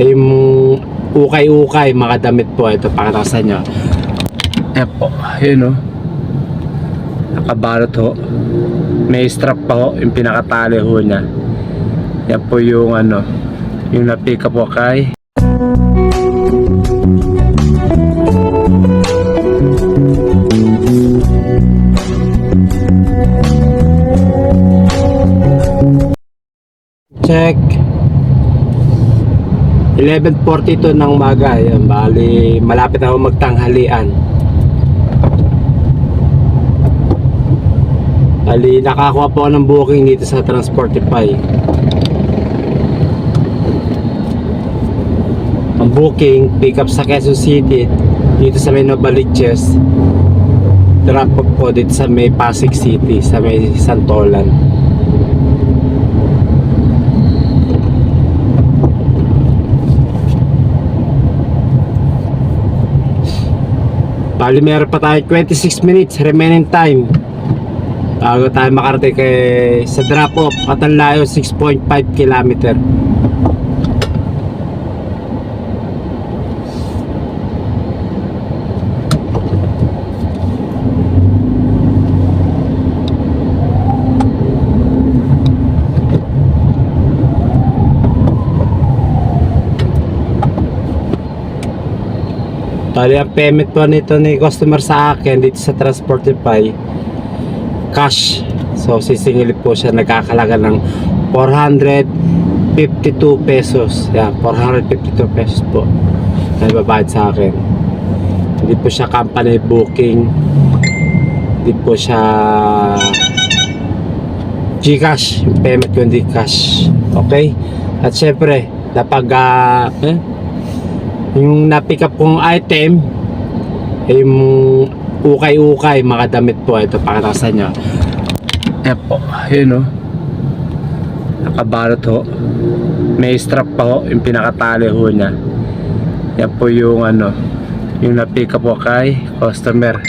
Yung ukay-ukay, mga damit po. Ito, pakita ko sa inyo. Ayan po, yun o. Nakabalot ho. May strap pa ho, yung pinakatali ho niya. Yan po yung ano, yung na-pick up po kay check 11:42 ng umaga. Yan, bali malapit na ako magtanghalian. Bali nakakuha po ako ng booking dito sa Transportify. Ang booking, pick up sa Quezon City dito sa may Novaliches, drop off po dito sa may Pasig City, sa may Santolan. Bali meron pa tayo 26 minutes remaining time bago tayo makarating sa drop off at ang layo 6.5 km. Bali ang payment po nito ni customer sa akin dito sa Transportify, cash. So sisingilip po siya, nagkakalaga ng 452 pesos. Yan, 452 pesos po na ibabayad sa akin. Hindi po siya company booking, hindi po siya Gcash, yung payment ko hindi cash. Okay? At syempre kapag yung na-pick up kong item, yung ukay-ukay, mga damit po. Ito, pakita ko sa inyo. Ayan po, yun o. Nakabalot ho. May strap pa ho, yung pinakatali ho niya. Yan po yung ano, yung na-pick up po kay customer.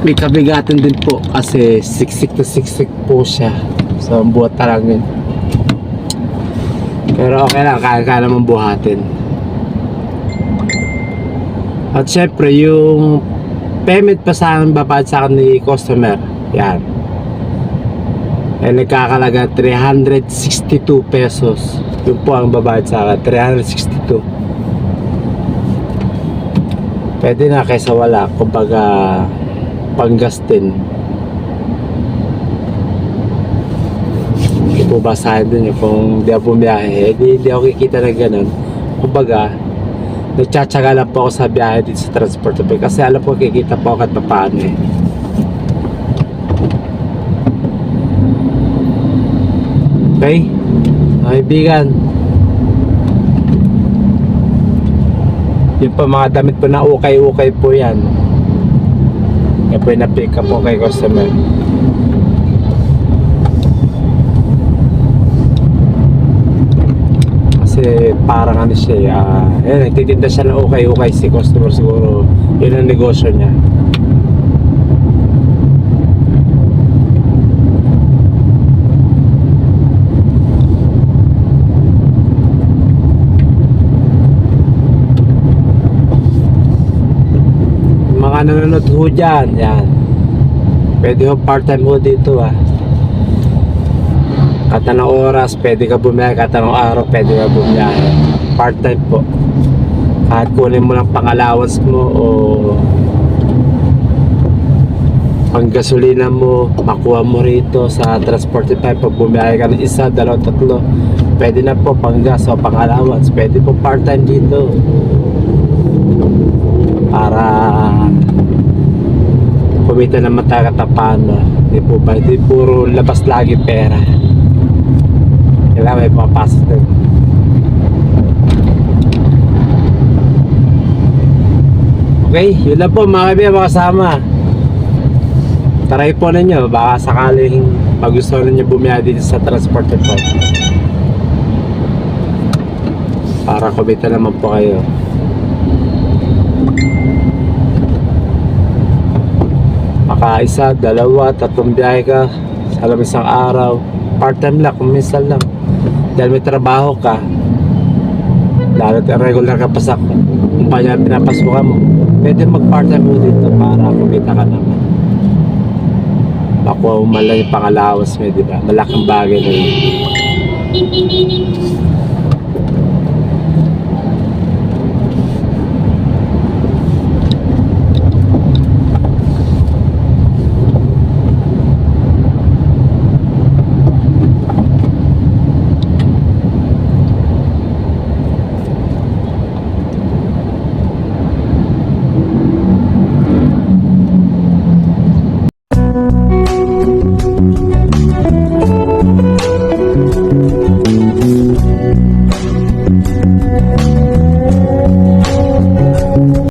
May kabigatin din po kasi siksik to siksik po siya. So, ang buhat talangin. Pero okay lang, kaya naman buhatin. At syempre yung payment pa sa akin, babayad sa akin ni customer, yan, ay nagkakalaga 362 pesos. Yun po ang babayad sa akin, 362. Pwede na kaysa wala, kumbaga panggastin. Hindi po basahin dun yun. Kung di ako bumiyahe, hindi ako kikita na ganun. Kumbaga nagtsatsaga lang po ako sa biyahe dito sa Transportify kasi alam po kikita po kahit paano eh. Okay, mga kaibigan, yun po mga damit po na ukay-ukay po yan. Yan po yung na-pick up po kay customer. Kasi parang ano siya, nagtitinda siya ng ukay-ukay si customer, siguro yun ang negosyo niya. Mga nanonood ho dyan, yan, pwede ho part-time ho dito Kata ng oras, pwede ka bumiyahe. Kata ng araw, pwede ka bumiyahe. Part-time po. Kahit kunin mo lang pang-allowance mo o pang-gasolina mo, makuha mo rito sa Transportify. Pag bumiyahe ka ng isa, dalawa, tatlo, pwede na po pang-gas o pang-allowance. Pwede po part-time dito. Para kumita naman tayo katapano. Hindi po ba? Hindi puro labas lagi pera. Kailangan may pumapasok din. Okay, yun lang po mga kaibigan, mga kasama. Try po ninyo, baka sakaling pag gusto ninyo bumiyahe dito sa Transportify para kumita naman po kayo. Maka isa, dalawa, tatlong biyahe ka sa isang araw. Part time lang, kung minsan lang. Dahil may trabaho ka, Lalo at regular ka pa sa kumpanya na pinapasukan mo, pwede mag-part-time mo dito para kumita ka naman. Makuha mo man lang yung pang-allowance mo, di ba? Malaking bagay na yun.